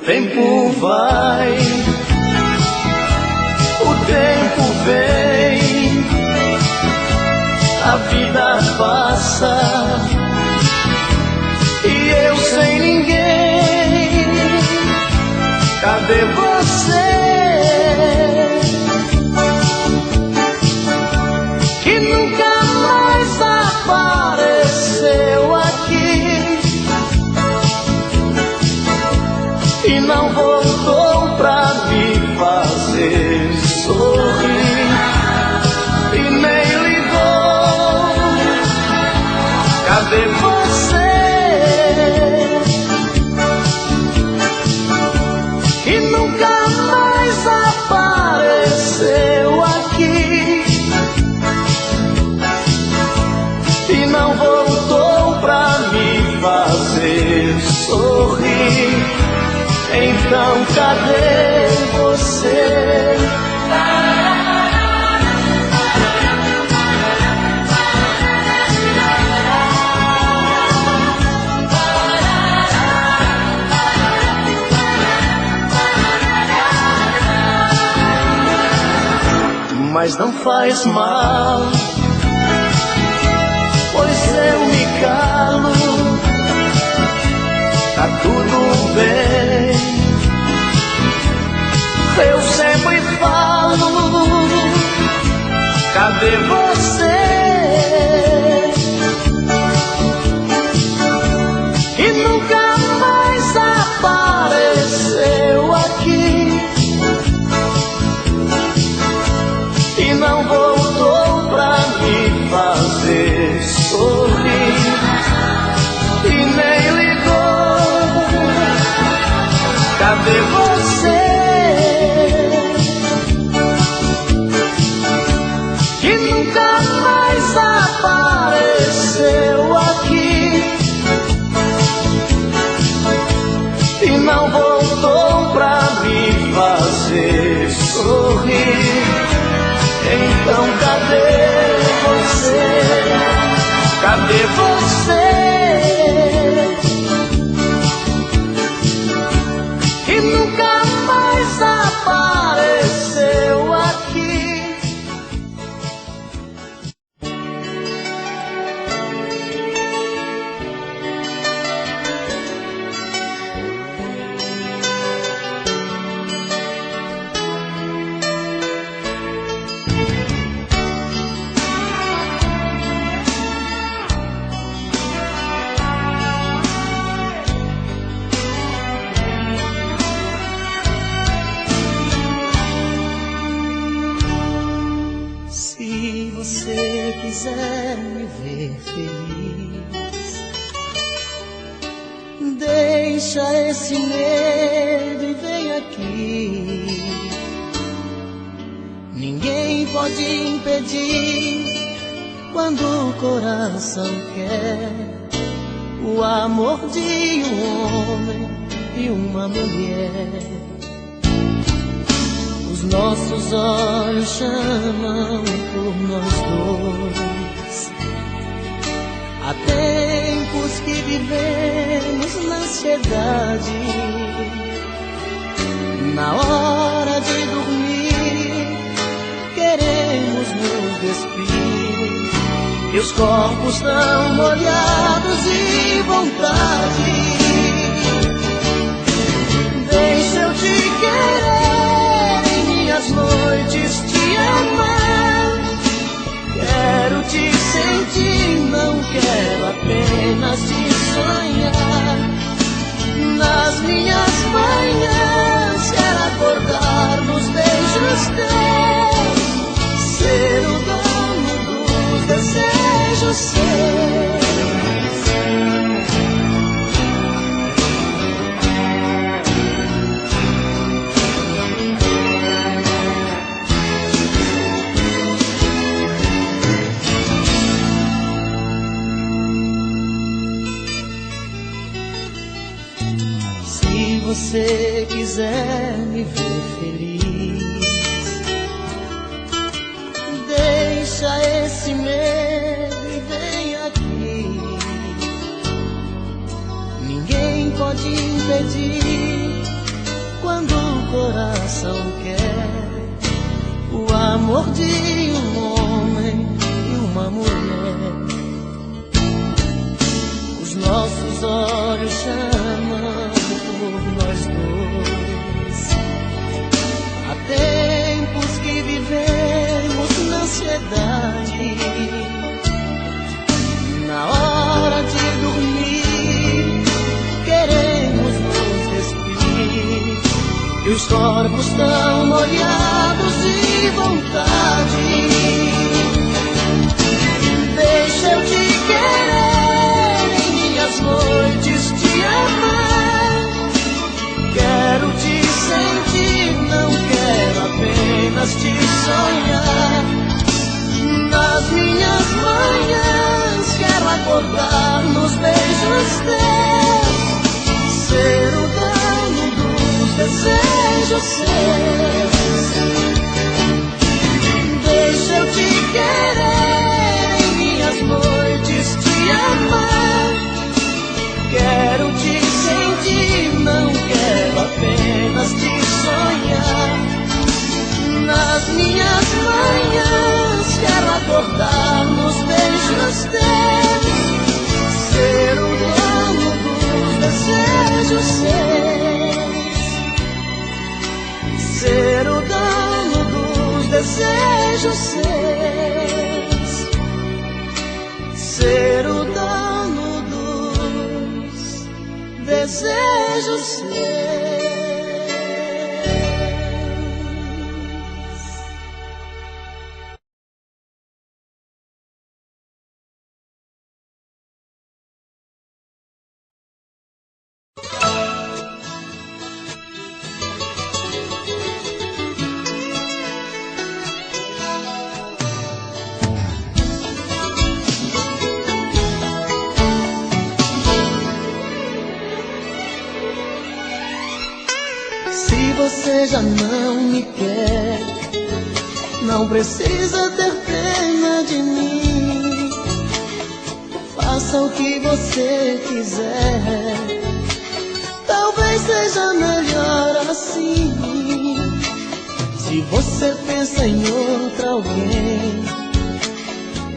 tempo vai, o tempo vem, a vida passa e eu sem ninguém. Cadê você que nunca mais apareceu aqui e não voltou pra me fazer sorrir e nem ligou? Cadê você que nunca mais apareceu aqui e não voltou pra me fazer sorrir? Então cadê você? Mas não faz mal, pois eu me calo, tá tudo bem. Eu sempre falo, cadê você que nunca mais apareceu aqui e não voltou pra me fazer sorrir e nem ligou? Cadê você que nunca mais apareceu aqui e não voltou pra me fazer sorrir? Então cadê você? Cadê você que nunca mais apareceu aqui? Se você quiser me ver feliz, deixa esse medo e vem aqui. Ninguém pode impedir quando o coração quer o amor de um homem e uma mulher. Os nossos olhos chamam por nós dois. Há tempos que vivemos na ansiedade. Na hora de dormir, queremos nos despir, e os corpos tão molhados de vontade. Deixa eu te querer, as noites te amar. Quero te sentir, não quero apenas te sonhar. Nas minhas manhãs quero acordar nos beijos teus, ser o dono dos desejos seus. Se você quiser me ver feliz, deixa esse medo e vem aqui. Ninguém pode impedir quando o coração quer o amor de um homem e uma mulher. Os nossos olhos chamam por nós dois. Há tempos que vivemos na ansiedade. Na hora de dormir, queremos nos despedir, e os corpos tão molhados de vontade. Deixa eu te querer em minhas noites, te amar. Quero te sentir, não quero apenas te sonhar. Nas minhas manhãs quero acordar nos beijos teus, ser o dono dos desejos seus. Deixa eu te querer em minhas noites, te amar. Quero te sentir, não quero apenas te sonhar. Nas minhas manhãs quero acordar nos beijos teus, ser o dono dos desejos seus, ser o dono dos desejos seus, ser o dono dos desejos seus. Se você já não me quer, não precisa ter pena de mim. Faça o que você quiser, talvez seja melhor assim. Se você pensa em outra alguém,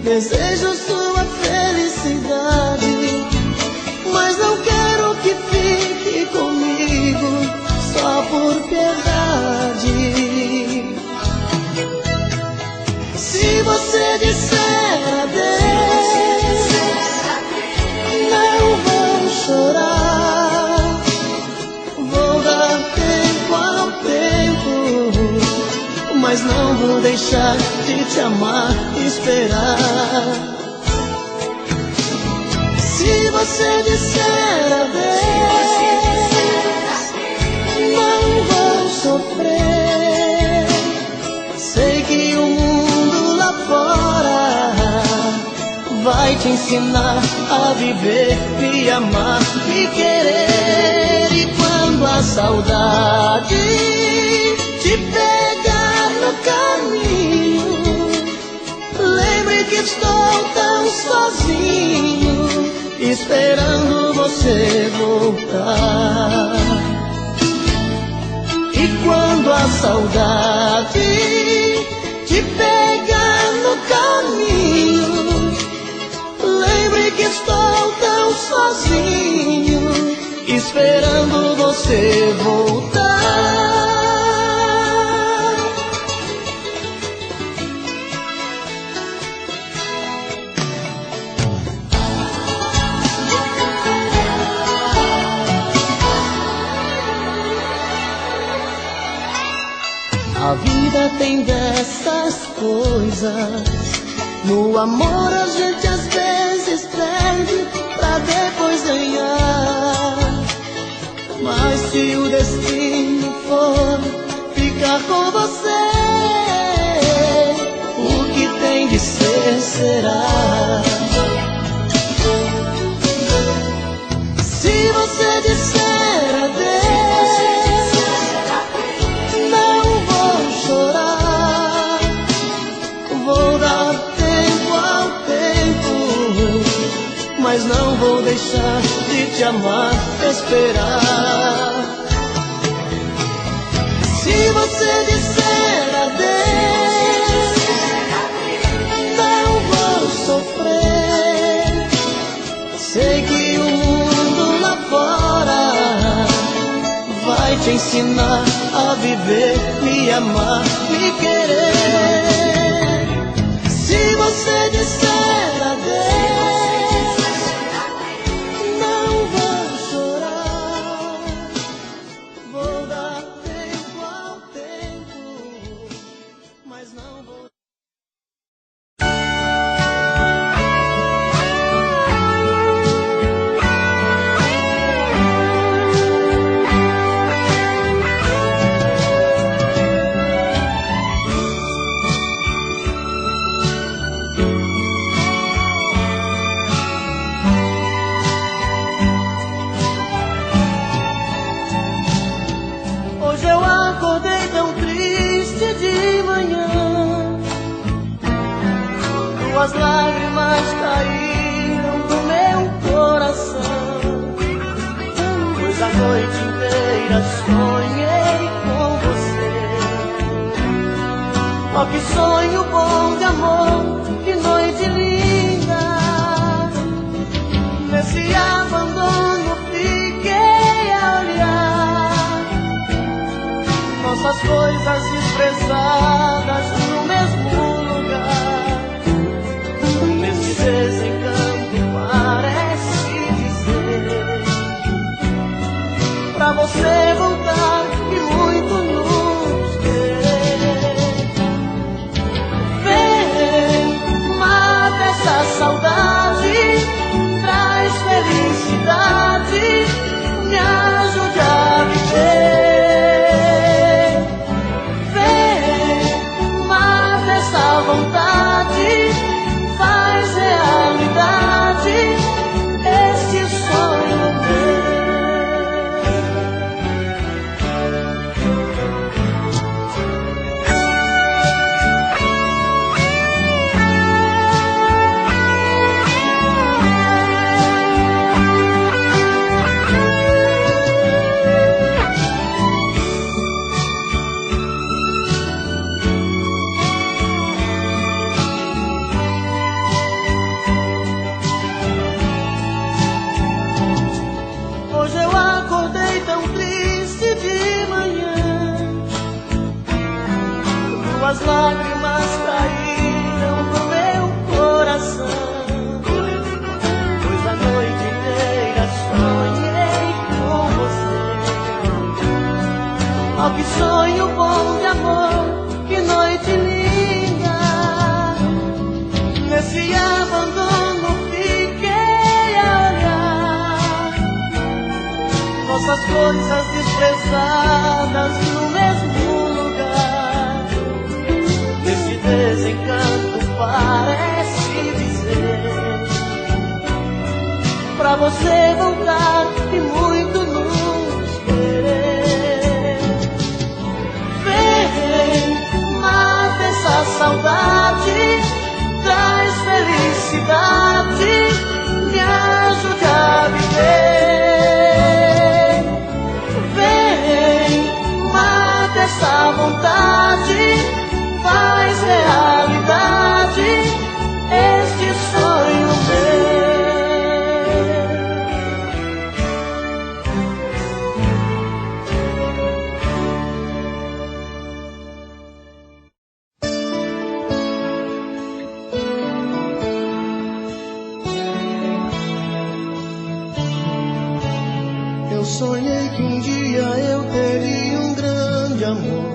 desejo sua felicidade, mas não quero que fique comigo só por piedade. Se você disser adeus, não vou chorar. Vou dar tempo ao tempo, mas não vou deixar de te amar e esperar. Se você disser adeus, não vou sofrer. Sei que o mundo lá fora vai te ensinar a viver, me amar, me querer. E quando a saudade te pegar no caminho, lembre que estou tão sozinho, esperando você voltar. E quando a saudade te pegar no caminho, lembre que estou tão sozinho, esperando você voltar. A vida tem dessas coisas. No amor a gente às vezes perde pra depois ganhar. Mas se o destino for ficar com você, o que tem de ser será. Se você disser adeus, não vou chorar. Vou dar tempo ao tempo, mas não vou deixar de te amar, esperar. Se você disser adeus, não vou sofrer. Sei que o mundo lá fora vai te ensinar a viver, me amar, me querer. Se você disser adeus, não vou chorar. Vou dar tempo ao tempo, mas não vou. Hoje eu acordei tão triste de manhã, duas lágrimas caíram do meu coração, pois a noite inteira sonhei com você. Ó, que sonho bom de amor, que noite linda. Nesse abandono fiquei a olhar nossas coisas expressadas no mesmo lugar. Nesse desencanto parece dizer pra você voltar e muito nos querer. Vem, mata essa saudade, traz felicidade, me ajude a viver. Vontade, faz realidade esse sonho meu. As lágrimas caíram do meu coração, pois a noite inteira sonhei com você. Ó, que sonho bom de amor, que noite linda. Nesse abandono fiquei a olhar nossas coisas desprezadas no mesmo lugar. Esse desencanto parece dizer pra você voltar e muito nos querer. Vem, mata essa saudade, traz felicidade, me ajude a viver. Vem, mata essa vontade, faz realidade este sonho meu. Eu sonhei que um dia eu teria um grande amor,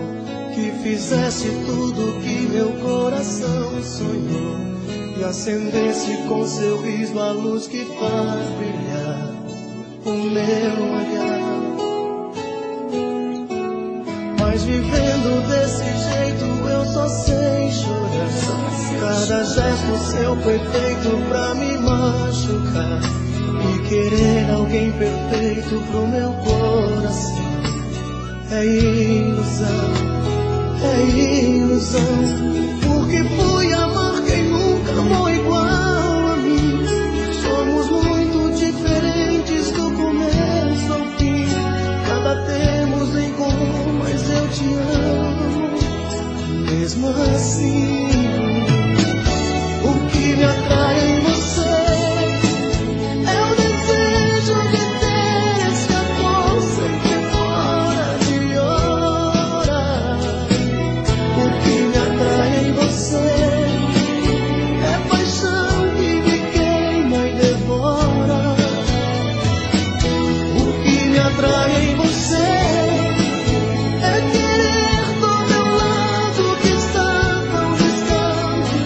que fizesse tudo que meu coração sonhou e acendesse com seu riso a luz que faz brilhar o meu olhar. Mas vivendo desse jeito eu só sei chorar. Cada gesto seu foi feito pra me machucar e querer alguém perfeito pro meu coração é ilusão, é ilusão. Porque fui amar quem nunca amou igual a mim. Somos muito diferentes do começo ao fim. Nada temos em comum, mas eu te amo. mesmo assim, o que me atrai em você é o desejo de ter esse amor sempre fora de hora. O que me atrai em você é paixão que me queima e devora. O que me atrai em você é querer do meu lado que está tão distante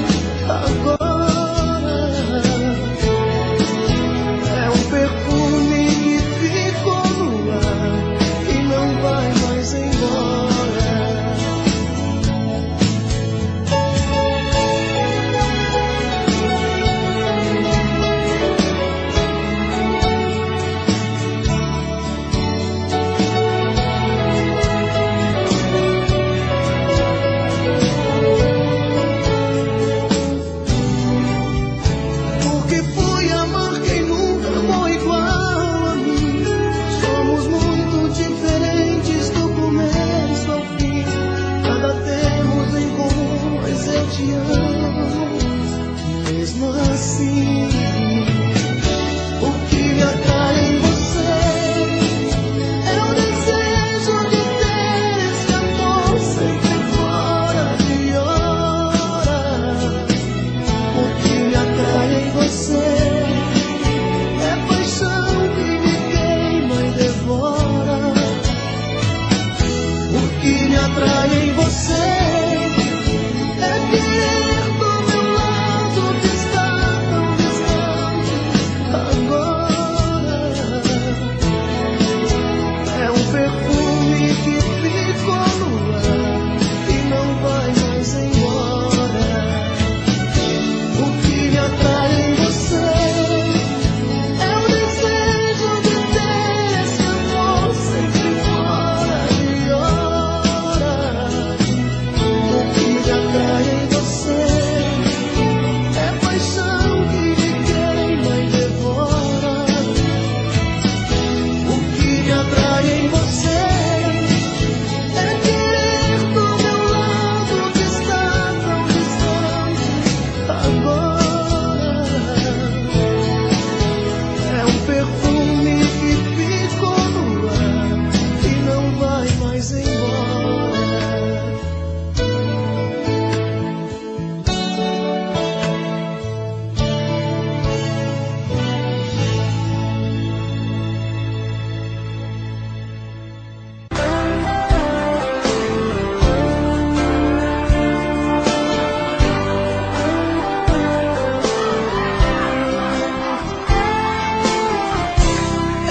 agora. É um perfume que ficou no ar e não vai mais embora. Porque fui amar quem nunca amou igual a mim. Somos muito diferentes do começo ao fim. Nada temos em comum, mas eu te amo mesmo assim. O que me atrai em você é o desejo de ter esse amor sempre fora de hora. O que me atrai em você é paixão que me queima e devora. O que me atrai em você é querer do meu lado que está tão distante agora. É um perfume que ficou no ar e não vai mais embora. O que me atrai em você é o desejo de ter esse amor sempre fora de hora. O que me atrai em você é paixão que me queima e devora. O que me atrai em você é querer do meu lado que está tão distante agora. É um perfume que ficou no ar e não vai mais embora.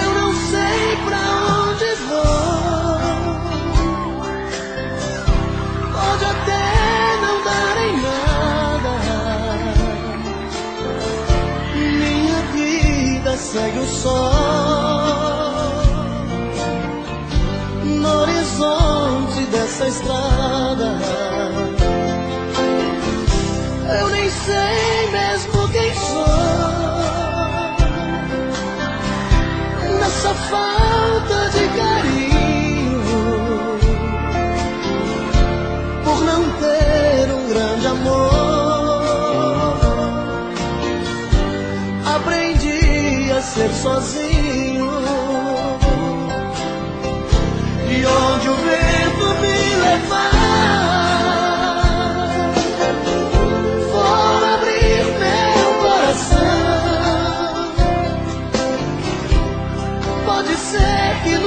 Eu não sei pra onde vou, pode até não dar em nada. Minha vida segue o sol no horizonte dessa estrada. Eu nem sei mesmo quem sou nessa falta de carinho, por não ter um grande amor. Aprendi a ser sozinho, e onde o vento me levar, vou abrir meu coração. Pode ser que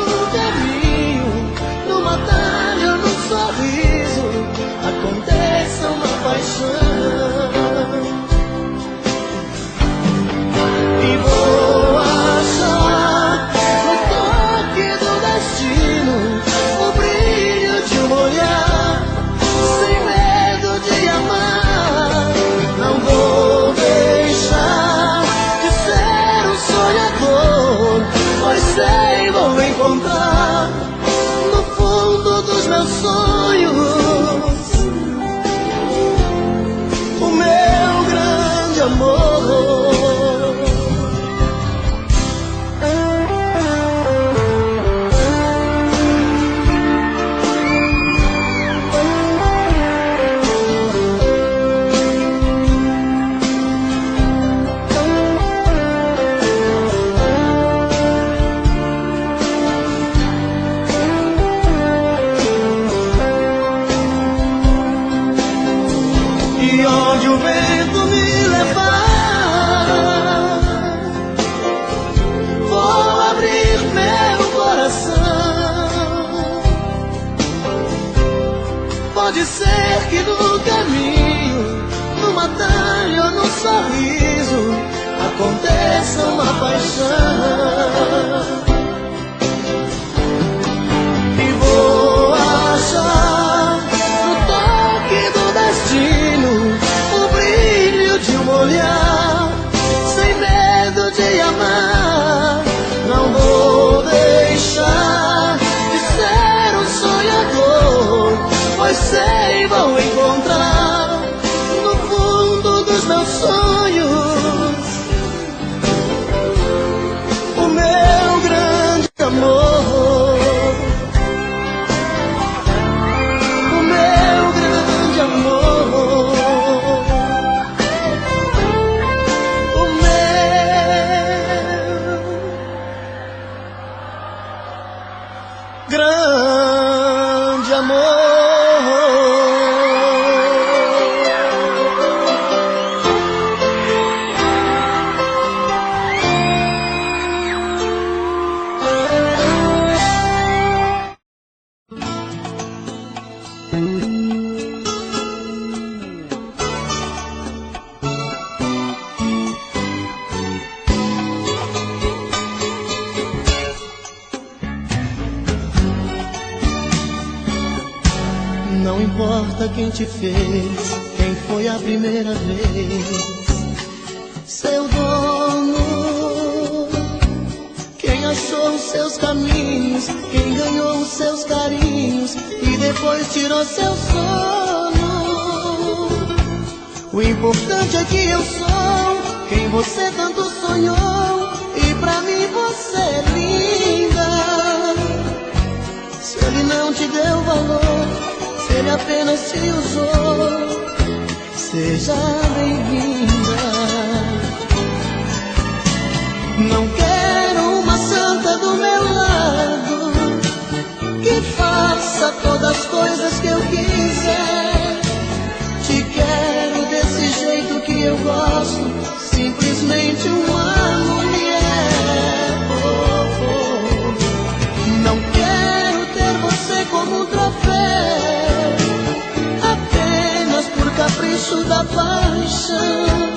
Pode ser que no caminho, numa talha ou no sorriso, aconteça uma paixão. E vou achar no toque do destino o brilho de um olhar, sem medo de amar. Não vou deixar de ser um sonhador, pois sei vou encontrar no fundo dos meus sonhos o meu grande amor, o meu grande amor, o meu grande amor. Não importa quem te fez, quem foi a primeira vez, seu dono, quem achou os seus caminhos, quem ganhou os seus carinhos e depois tirou seu sono. O importante é que eu sou quem você tanto sonhou, e pra mim você é linda. Se ele não te deu valor, se ele apenas te usou, seja bem-vinda. Não quero uma santa do meu lado que faça todas as coisas que eu quiser. Te quero desse jeito que eu gosto, simplesmente uma mulher. Oh, oh. Não quero ter você como um troféu, apenas por capricho da paixão.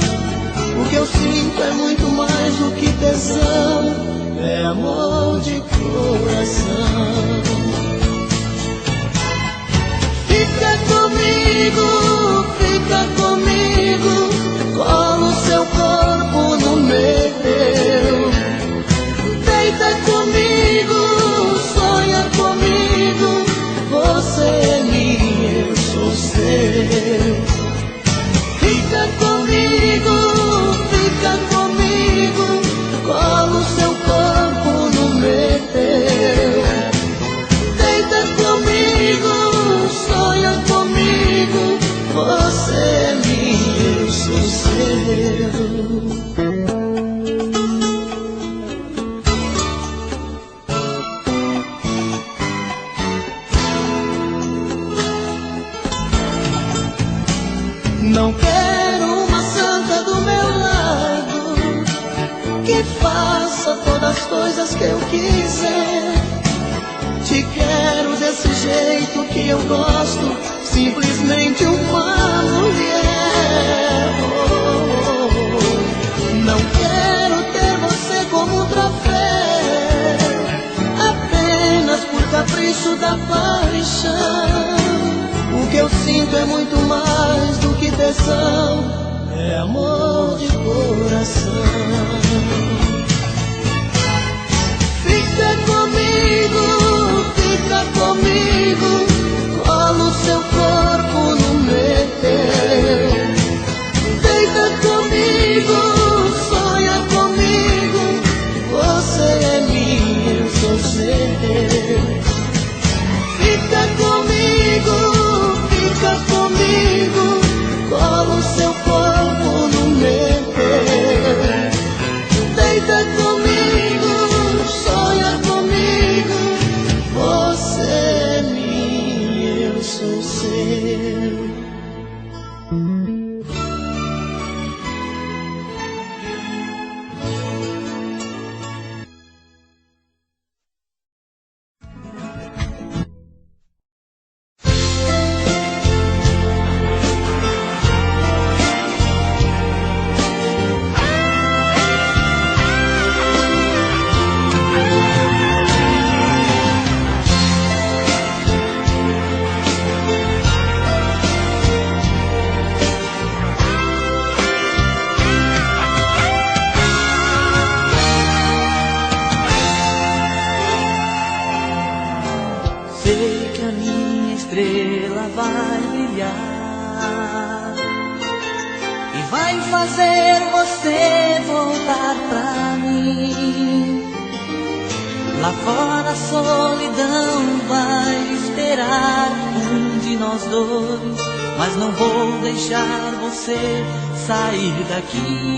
O que eu sinto é muito mais do que tesão, é amor de coração. Fica comigo, fica comigo, cola o seu corpo no meu. Deita comigo, sonha comigo, você é minha, eu sou seu. Fica comigo, cola o seu corpo no meu. Deita comigo, sonha comigo, você é minha, eu sou seu. Não quero uma santa do meu lado que faça todas as coisas que eu quiser. Te quero desse jeito que eu gosto, simplesmente uma mulher. Oh, oh, oh. Não quero ter você como um troféu, apenas por capricho da paixão. O que eu sinto é muito mais do que tesão, é amor de coração. Fica comigo, cola o seu corpo no meu. Deita comigo, sonha comigo, você é minha, eu sou seu. Fica comigo, cola o seu corpo no meu. Deita comigo, sonha comigo, você é minha, eu sou seu. a minha estrela vai brilhar e vai fazer você voltar pra mim. Lá fora a solidão vai esperar um de nós dois, mas não vou deixar você sair daqui.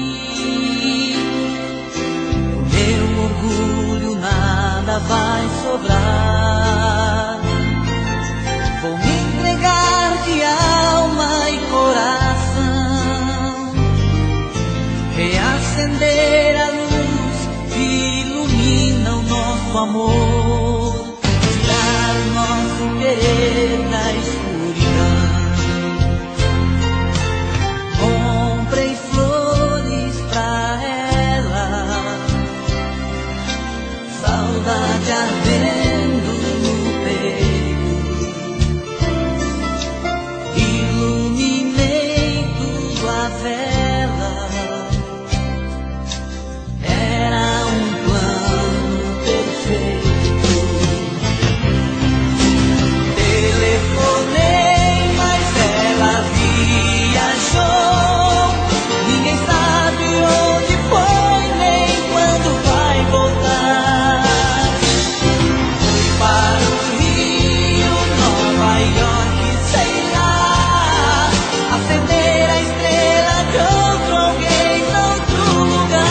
O meu orgulho nada vai sobrar. Vou me entregar de alma e coração, reacender a luz que ilumina o nosso amor, tirar o nosso querer da escuridão. Comprei flores pra ela, saudade ardendo no peito, iluminei tudo a vela. Era um plano perfeito. Telefonei, mas ela viajou. Ninguém sabe onde foi, nem quando vai voltar. Foi para o Rio, Nova York, sei lá, acender a estrela de outro alguém, outro lugar.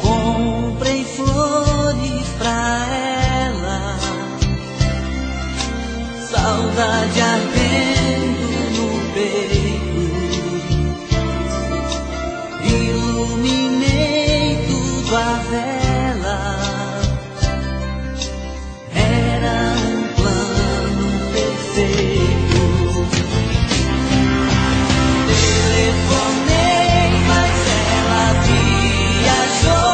Comprei flores pra ela, saudade ardendo no peito, iluminei tudo a vela. Era um plano perfeito. Telefonei, mas ela viajou.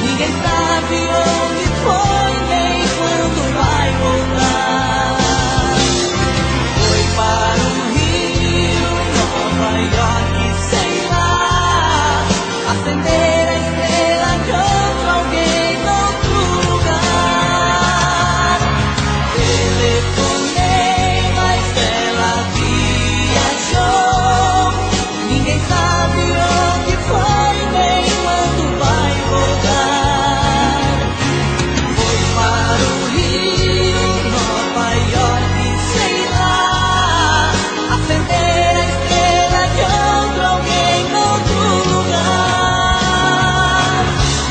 Ninguém sabe onde foi, nem quando vai voltar. Foi para o Rio, Nova York, sei lá, acender a estrela de outro alguém, outro lugar. Telefonei, mas ela viajou. Ninguém sabe onde foi, nem quando vai voltar. Foi para o Rio, Nova York, sei lá, acender a estrela de outro alguém, outro lugar.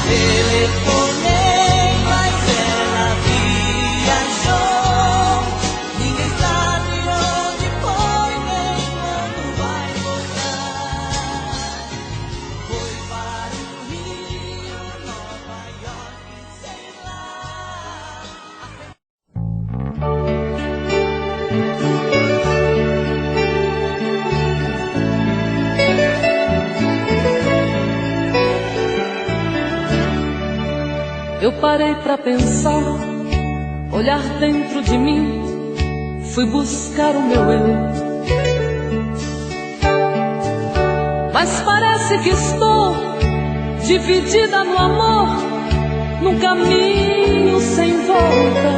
Telefonei, mas ela viajou. Ninguém sabe onde foi, nem quando vai voltar. Foi para o Rio, Nova York, sei lá. Eu parei pra pensar, olhar dentro de mim, fui buscar o meu eu. Mas parece que estou dividida no amor, num caminho sem volta.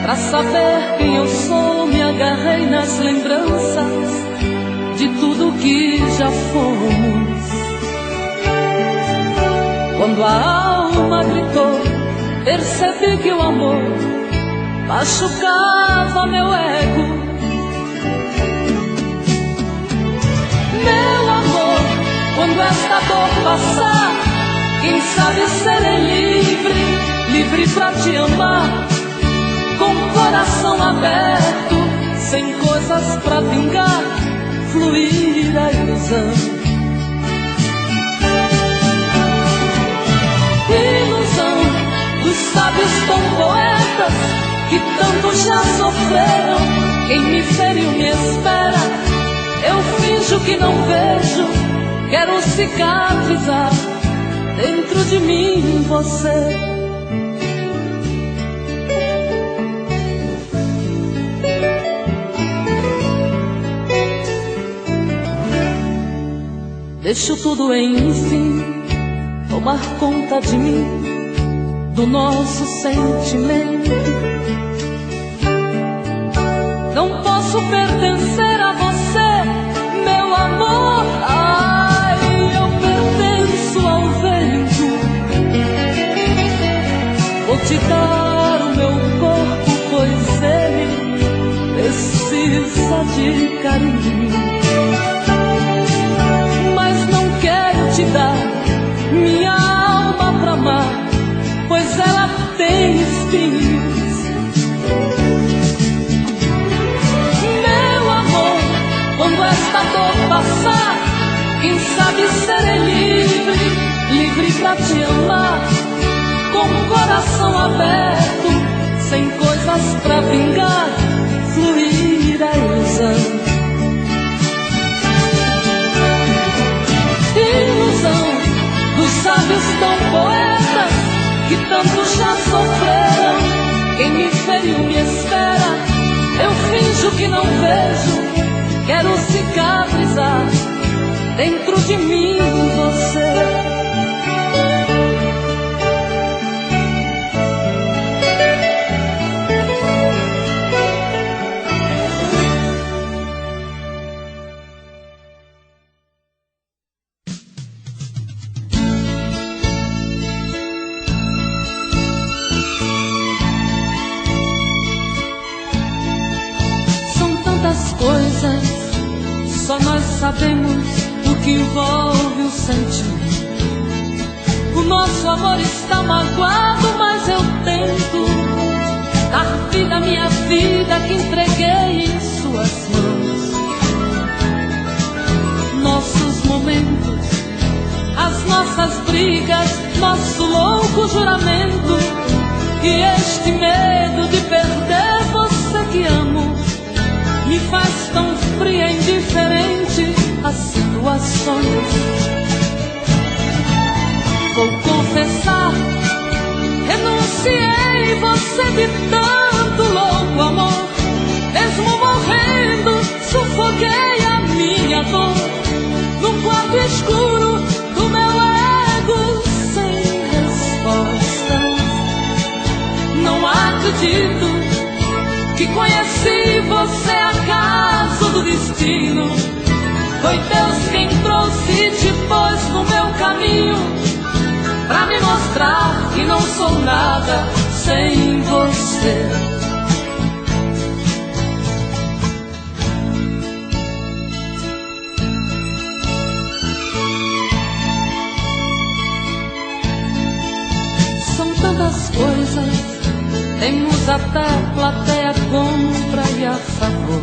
Pra saber quem eu sou, me agarrei nas lembranças de tudo que já fomos. Quando a alma gritou, percebi que o amor machucava meu ego. Meu amor, quando esta dor passar, quem sabe serei livre, livre pra te amar, com o coração aberto, sem coisas pra vingar, fluir a ilusão. Ilusão dos sábios tão poetas que tanto já sofreram. Quem me feriu me espera, eu finjo que não vejo, quero cicatrizar dentro de mim você. deixo tudo enfim tomar conta de mim, do nosso sentimento. Não posso pertencer a você, meu amor. Ai, eu pertenço ao vento. Vou te dar o meu corpo, pois ele precisa de carinho. Mas não quero te dar minha alma pra amar, pois ela tem espinhos. Meu amor, quando esta dor passar, quem sabe serei livre, livre pra te amar, com o coração aberto, sem coisas pra vingar, fluir a ilusão. Ilusão dos sábios tão poetas que tanto já sofreram. Quem me feriu me espera, eu finjo que não vejo, quero cicatrizar dentro de mim você. Só nós sabemos o que envolve o sentimento. O nosso amor está magoado, mas eu tento dar vida à minha vida que entreguei em suas mãos. Nossos momentos, as nossas brigas, nosso louco juramento, e este medo de perder você que amo me faz tão fria e indiferente às situações. Vou confessar, renunciei você de tanto louco amor. Mesmo morrendo, sufoquei a minha dor num quarto escuro do meu ego sem respostas. Não acredito que conheci você acaso do destino. Foi Deus quem trouxe e te pôs no meu caminho, pra me mostrar que não sou nada sem você. São tantas coisas, temos até plateia contra e a favor,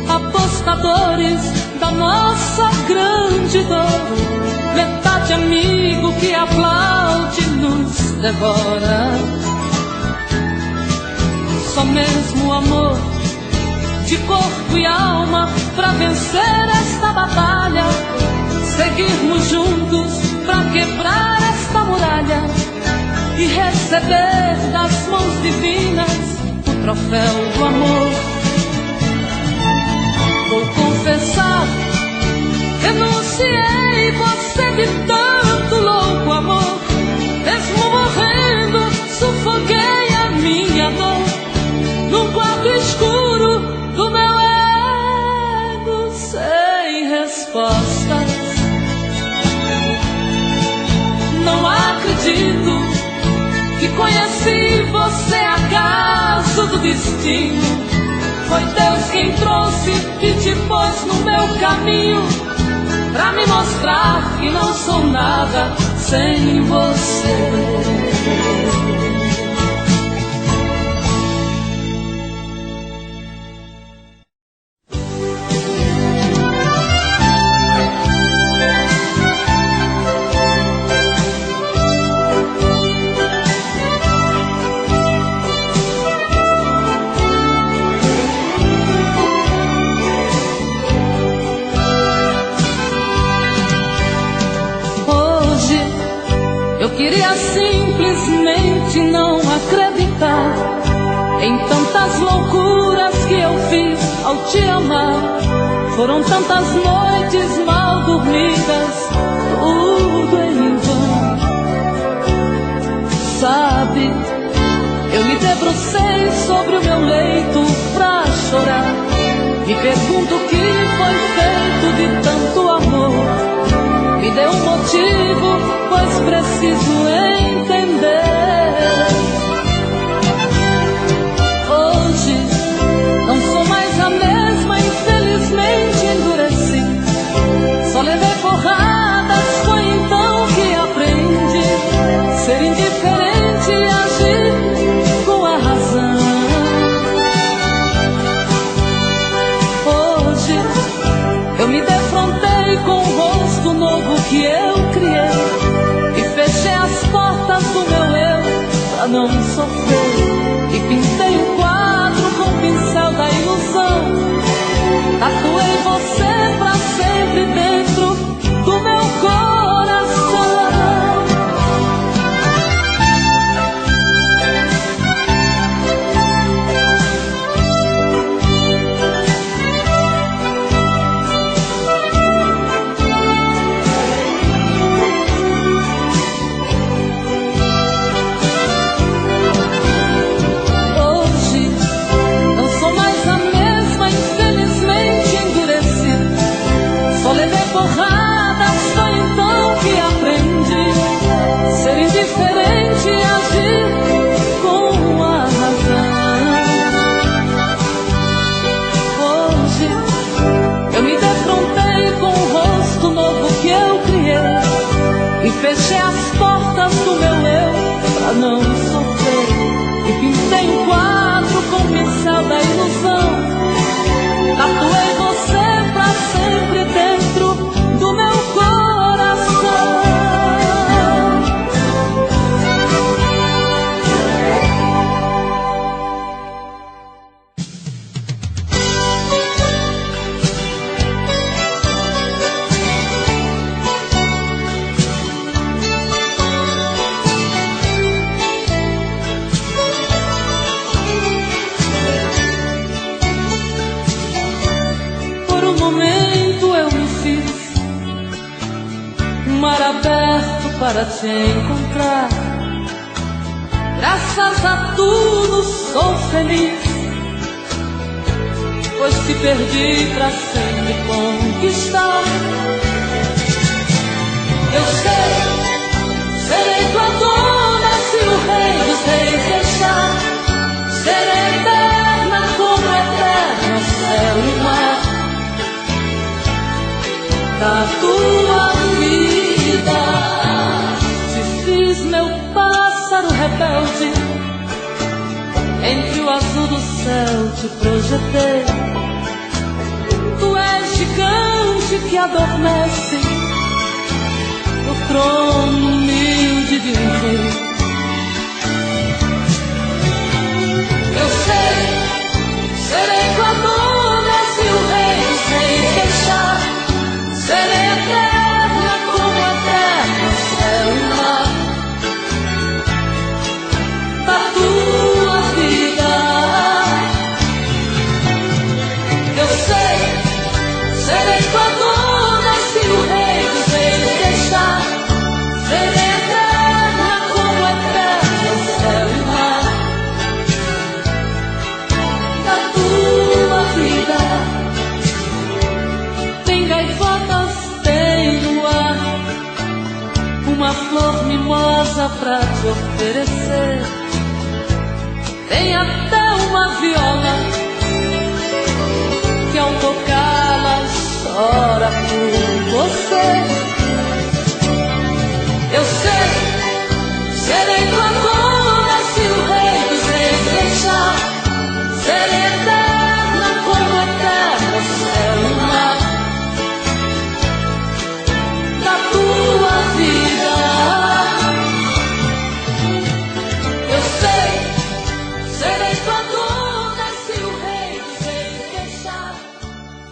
apostadores da nossa grande dor, metade amigo que aplaude nos devora. Só mesmo amor de corpo e alma pra vencer esta batalha, seguirmos juntos pra quebrar esta muralha e receber das mãos divinas o troféu do amor. Vou confessar, renunciei você de tanto louco amor. Mesmo morrendo, sufoquei a minha dor num quarto escuro do meu ego sem respostas. Não acredito que conheci você acaso do destino. Foi Deus quem trouxe e te pôs no meu caminho, pra me mostrar que não sou nada sem você. Queria simplesmente não acreditar em tantas loucuras que eu fiz ao te amar. Foram tantas noites mal dormidas, tudo em vão. Sabe, eu me debrucei sobre o meu leito pra chorar. Me pergunto o que foi feito de tanto amor. Me dê um motivo, pois preciso entender. Hoje não sou mais a mesma, infelizmente endureci. Só levei porradas, foi então que aprendi ser indiferente e agir com a razão. Hoje eu me defrontei com o rosto novo que eu criei e fechei as portas do meu eu pra não sofrer. E pintei um quadro com o pincel da ilusão. Tatuei você pra sempre dentro do meu coração. Hoje não sou mais a mesma, infelizmente endureci. Só levei porradas, foi então que aprendi ser indiferente e agir com a razão. Hoje eu me defrontei com o rosto novo que eu criei e fechei as portas do meu eu pra não sofrer. E pintei um quadro com o pincel da ilusão. Tatuei você pra sempre dentro do meu coração. Por um momento eu me fiz um mar aberto para te encontrar. Graças a tudo sou feliz, pois te perdi pra sempre conquistar. Eu sei, serei tua dona se o rei dos reis deixar. Serei eterna como eterno céu e mar da tua vida. Te fiz meu pássaro rebelde, entre o azul do céu te projetei. Tu és gigante que adormece no trono humilde de um rei. Eu sei, serei tua dona se o rei dos reis deixar. Serei eterna como eterno céu e mar da tua vida. Eu sei, serei tua dona se o rei dos reis deixar. Serei eterna como eterno céu e mar da tua vida. Tem gaivotas, tem no ar uma flor mimosa pra te oferecer. Tem até uma viola que ao tocá-la chora por você. Eu sei, serei tua dona se o rei dos reis deixar. Serei eterna como eterno céu e mar da tua vida. Eu sei, serei tua dona se o rei dos reis deixar.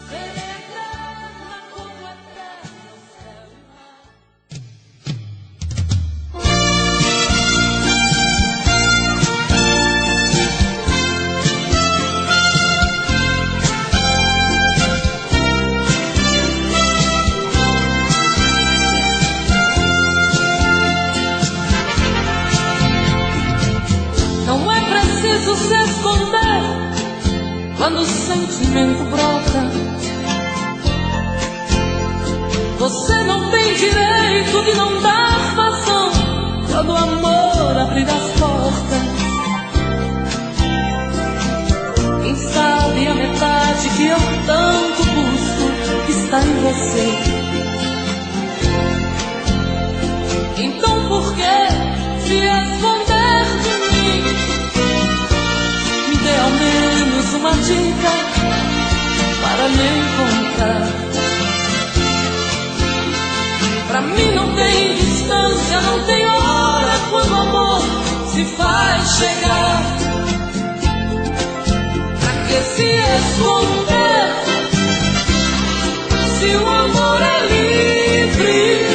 Serei eterna como eterno céu e mar. preciso se esconder quando o sentimento brota. Você não tem direito de não dar vazão quando o amor abrir as portas. Quem sabe a metade que eu tanto busco está em você. Então por que se esconder de mim? Me dê ao menos uma dica para me encontrar. Pra mim não tem distância, não tem hora quando o amor se faz chegar. Pra que se esconder se o amor é livre?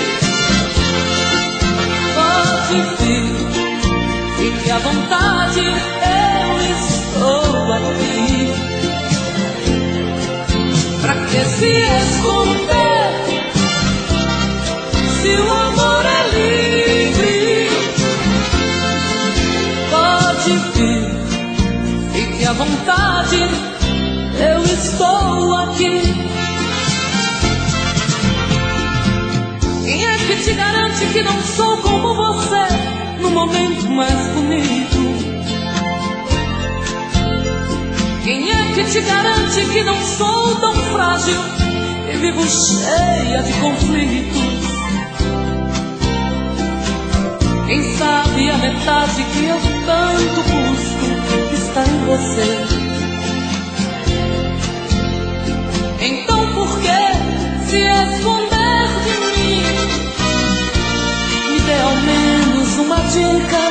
Pode vir, fique à vontade, eu estou aqui. Pra que se esconder se o amor é livre? Pode vir, fique à vontade, eu estou aqui. Quem é que te garante que não sou como você no momento mais bonito? Quem é que te garante que não sou tão frágil e vivo cheia de conflitos? Quem sabe a metade que eu tanto busco está em você. Então por que se esconder de mim? Me dê ao menos uma dica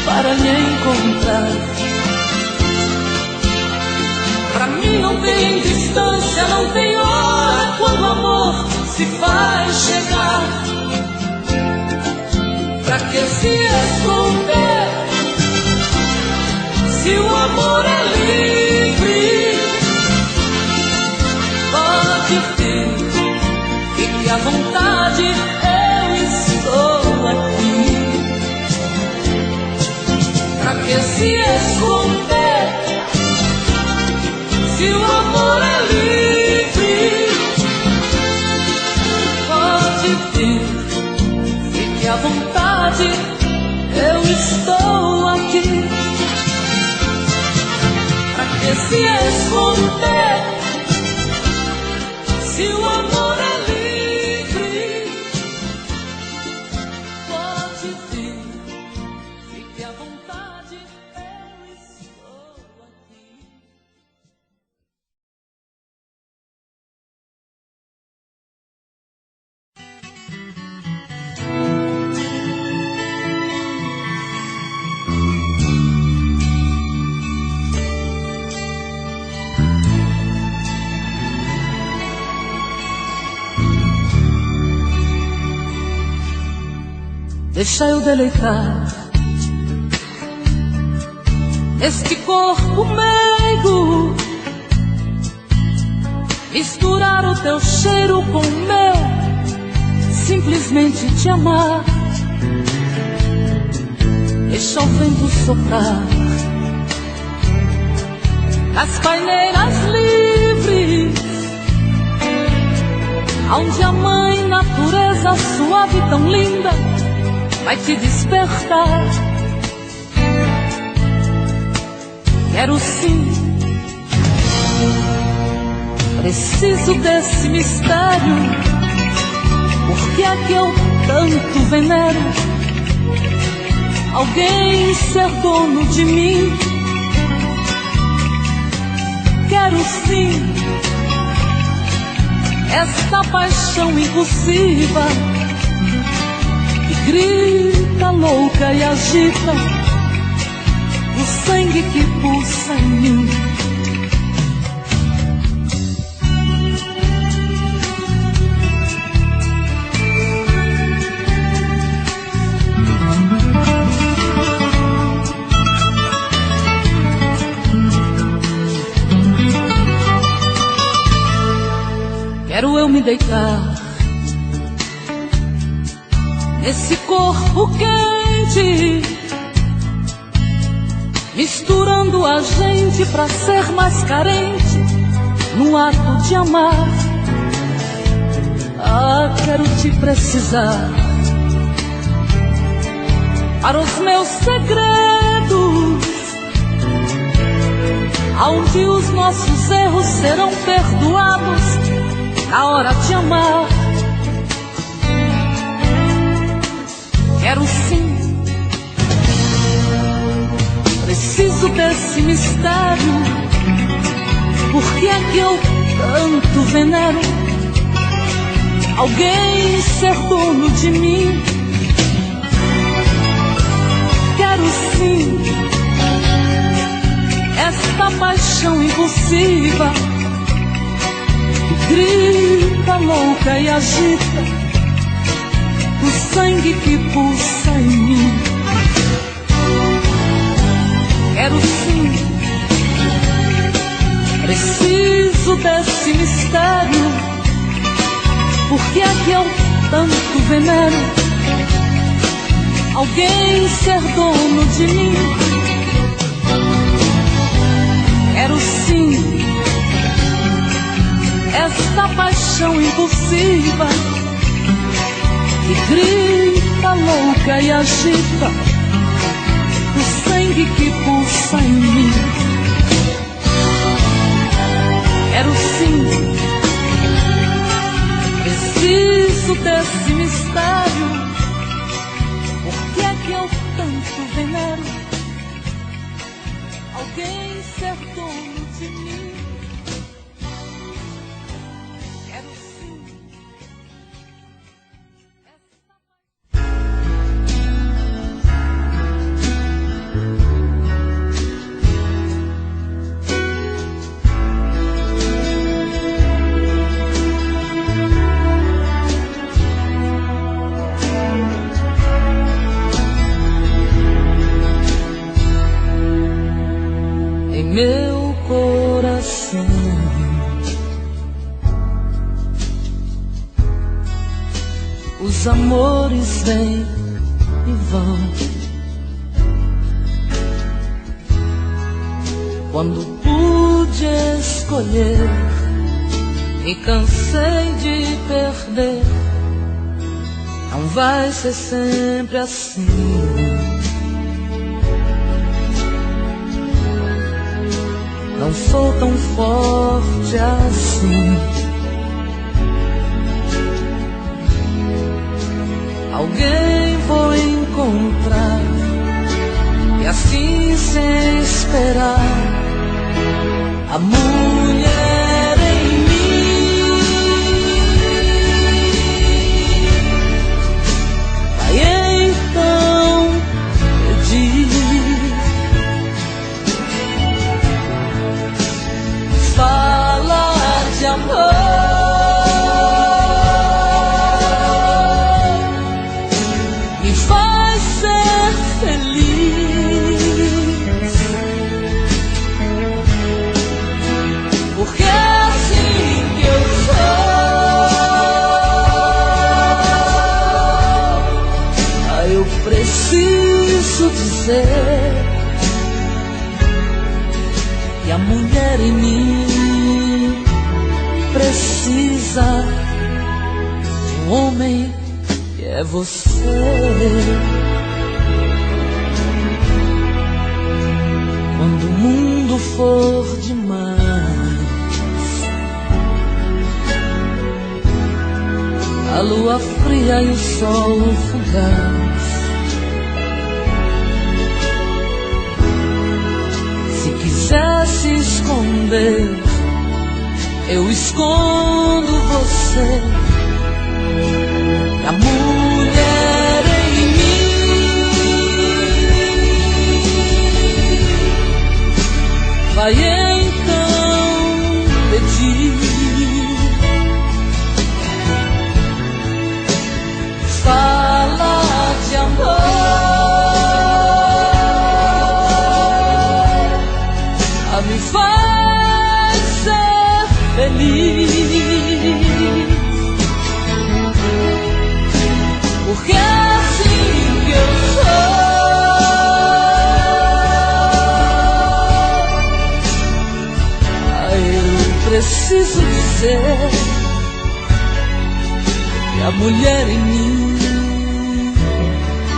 para me encontrar. Pra mim não tem distância, não tem hora quando o amor se faz chegar. Pra que se esconder se o amor é livre? Pode vir, fique à vontade, eu estou aqui. Pra que se esconder se o amor é livre? Pode vir, fique à vontade, eu estou aqui. Pra que se esconder se o amor é livre? Pode vir, fique à vontade, eu estou aqui. Deixa eu deleitar este corpo meigo, misturar o teu cheiro com o meu, simplesmente te amar. Deixa o vento soprar as paineiras livres, onde a mãe natureza suave e tão linda vai te despertar. Quero sim, preciso desse mistério, porque é que eu tanto venero alguém ser dono de mim. Quero sim esta paixão impulsiva que grita louca e agita o sangue que pulsa em mim. Quero eu me deitar nesse corpo quente, misturando a gente pra ser mais carente no ato de amar. Ah, quero te precisar para os meus segredos, aonde os nossos erros serão perdoados na hora de amar. Quero sim, preciso desse mistério, porque é que eu tanto venero alguém ser dono de mim. Quero sim esta paixão impulsiva que grita louca e agita o sangue que pulsa em mim. Quero sim, preciso desse mistério, porque é que eu tanto venero alguém ser dono de mim. Quero sim esta paixão impulsiva que grita louca e agita o sangue que pulsa em mim. Quero sim, preciso desse mistério, porque é que eu tanto venero alguém ser dono de mim. Quero sim. Meu coração, os amores vêm e vão. Quando pude escolher, me cansei de perder. Não vai ser sempre assim. Não sou tão forte assim. Alguém vou encontrar, e assim sem esperar, a mulher em mim vai então pedir. Fala de amor, me faz ser feliz, porque é assim que eu sou. Ah, eu preciso dizer que a mulher em mim precisa de um homem que é você. Quando o mundo for demais, a lua fria e o sol fugaz, se quiser se esconder, eu escondo você. A mulher em mim vai então pedir. Fala de amor, a me faz ser feliz, preciso dizer que a mulher em mim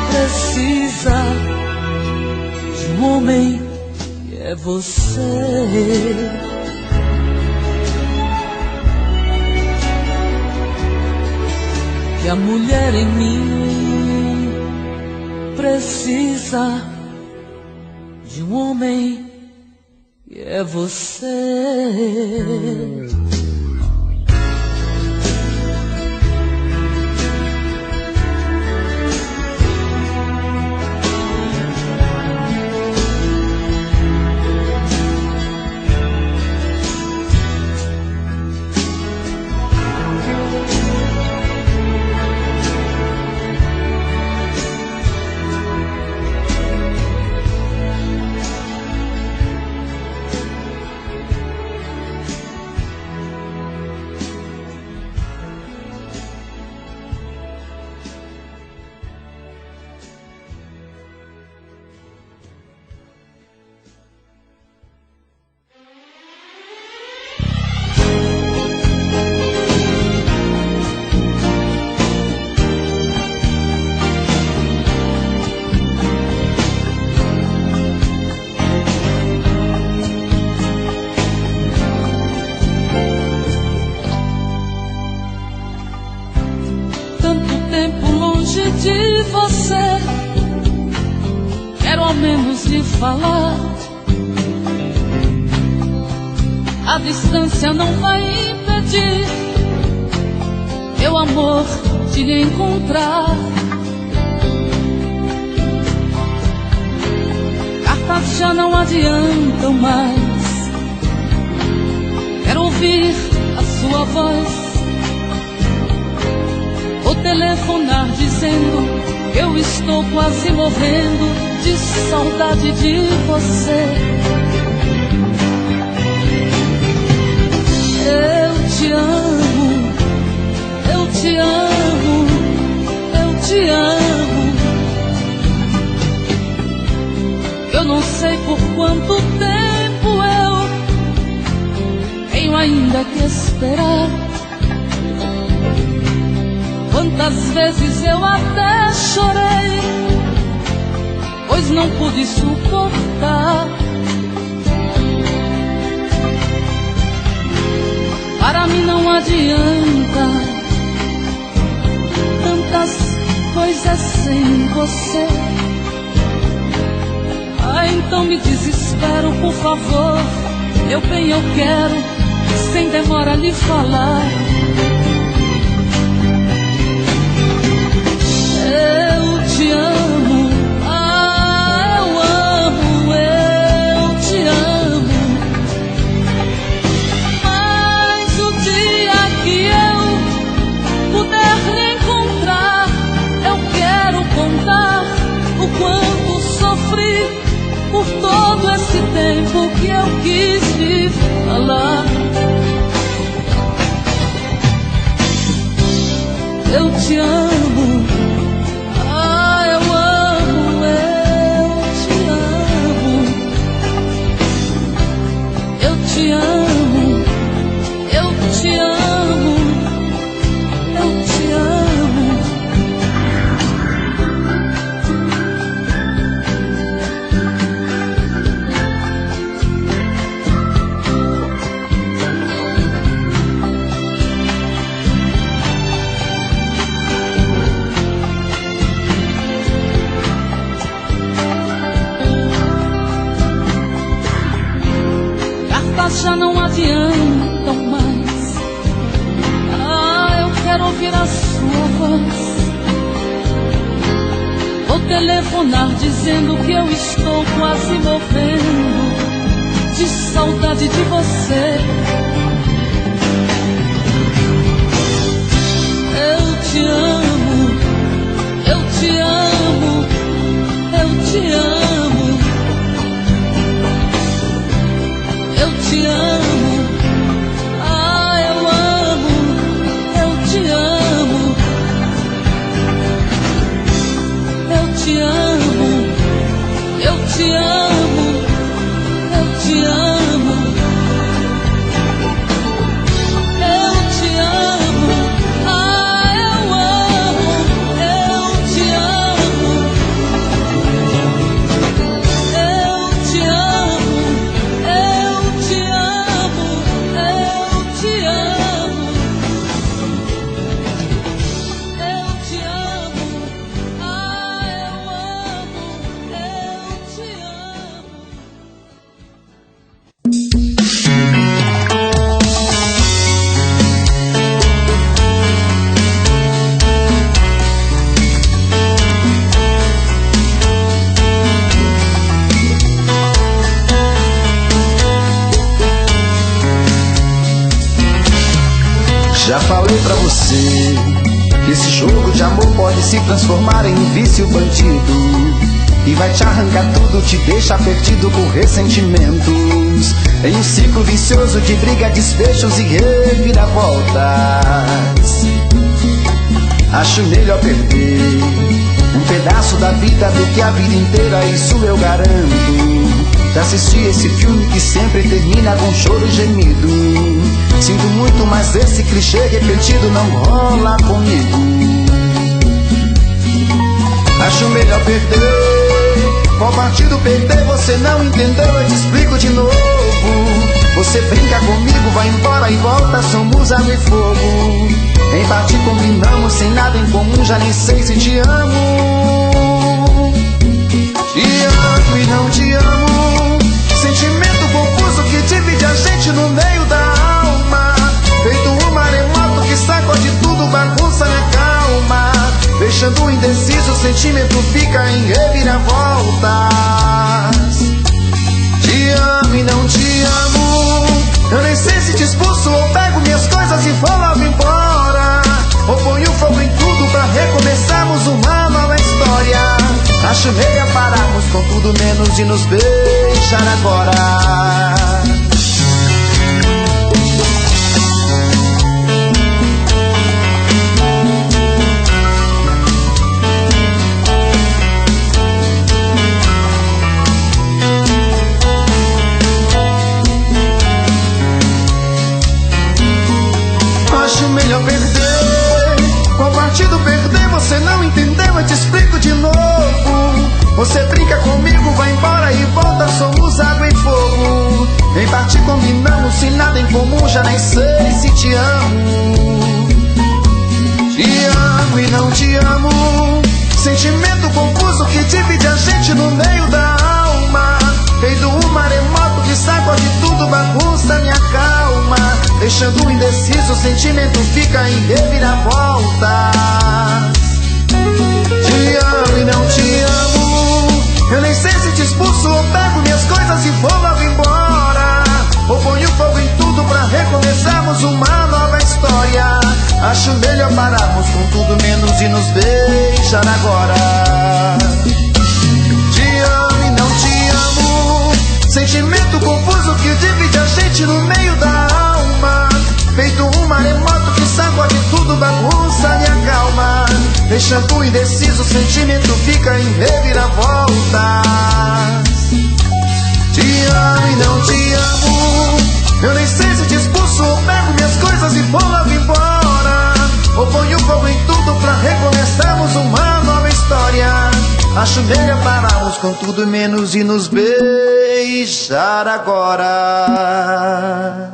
precisa de um homem que é você. Que a mulher em mim precisa de um homem que é você. De você, quero ao menos lhe falar. A distância não vai impedir meu amor de lhe encontrar. Cartas já não adiantam mais. Quero ouvir a sua voz. Vou telefonar dizendo que eu estou quase morrendo de saudade de você. Eu te amo, eu te amo, eu te amo. Eu não sei por quanto tempo eu tenho ainda que esperar. Quantas vezes eu até chorei, pois não pude suportar. Para mim não adianta tantas coisas sem você. Ah, então me desespero, por favor. Meu bem, eu quero, sem demora, lhe falar. Eu te amo, ah, eu amo, eu te amo. Mas o dia que eu puder lhe encontrar, eu quero contar o quanto sofri por todo esse tempo que eu quis lhe falar. Eu te amo. Eu te amo, eu te amo, eu te amo. Já não adiantam mais. Ah, eu quero ouvir a sua voz. Vou telefonar dizendo que eu estou quase morrendo de saudade de você. Eu te amo, eu te amo, eu te amo. Eu te amo, ah, eu amo, eu te amo. Eu te amo, eu te amo, eu te amo. falei pra você que esse jogo de amor pode se transformar em um vício bandido, e vai te arrancar tudo, te deixa perdido por ressentimentos, em um ciclo vicioso de briga, despechos e reviravoltas. Acho melhor perder um pedaço da vida do que a vida inteira, isso eu garanto. Já assisti esse filme que sempre termina com choro e gemido. Sinto muito, mas esse clichê repetido não rola comigo. Acho melhor perder. Qual partido perder? Você não entendeu, eu te explico de novo. Você brinca comigo, vai embora e volta, somos água e fogo. Em parte combinamos, sem nada em comum, já nem sei se te amo. Te amo e não te amo. Sentimento confuso que divide a gente no meio da alma. Feito um maremoto que sacode tudo, bagunça minha calma. Deixando indeciso, o sentimento fica em reviravoltas. Te amo e não te amo. Eu nem sei se te expulso ou pego minhas coisas e vou logo embora, ou ponho fogo em tudo pra recomeçarmos uma nova história. Acho melhor pararmos com tudo menos de nos beijar agora. Acho melhor perder. Qual partido perder? Você não entendeu, eu te explico de novo. Você brinca comigo, vai embora e volta, somos água e fogo. Em parte combinamos, sem nada em comum, já nem sei se te amo. Te amo e não te amo. Sentimento confuso que divide a gente no meio da alma. Feito um maremoto que sacode tudo, bagunça minha calma. Deixando indeciso, o sentimento fica em reviravoltas. Te amo e não te amo. Eu nem sei se te expulso ou pego minhas coisas e vou logo embora, ou ponho fogo em tudo pra recomeçarmos uma nova história. Acho melhor pararmos com tudo menos de nos beijar agora. Te amo e não te amo. Sentimento confuso que divide a gente no meio da alma. Feito um maremoto que sacode tudo, bagunça minha calma. Deixando indeciso, o sentimento fica em reviravoltas. Te amo e não te amo. Eu nem sei se te expulso ou pego minhas coisas e vou logo embora, ou ponho fogo em tudo pra recomeçarmos uma nova história. Acho melhor pararmos com tudo menos de nos beijar agora.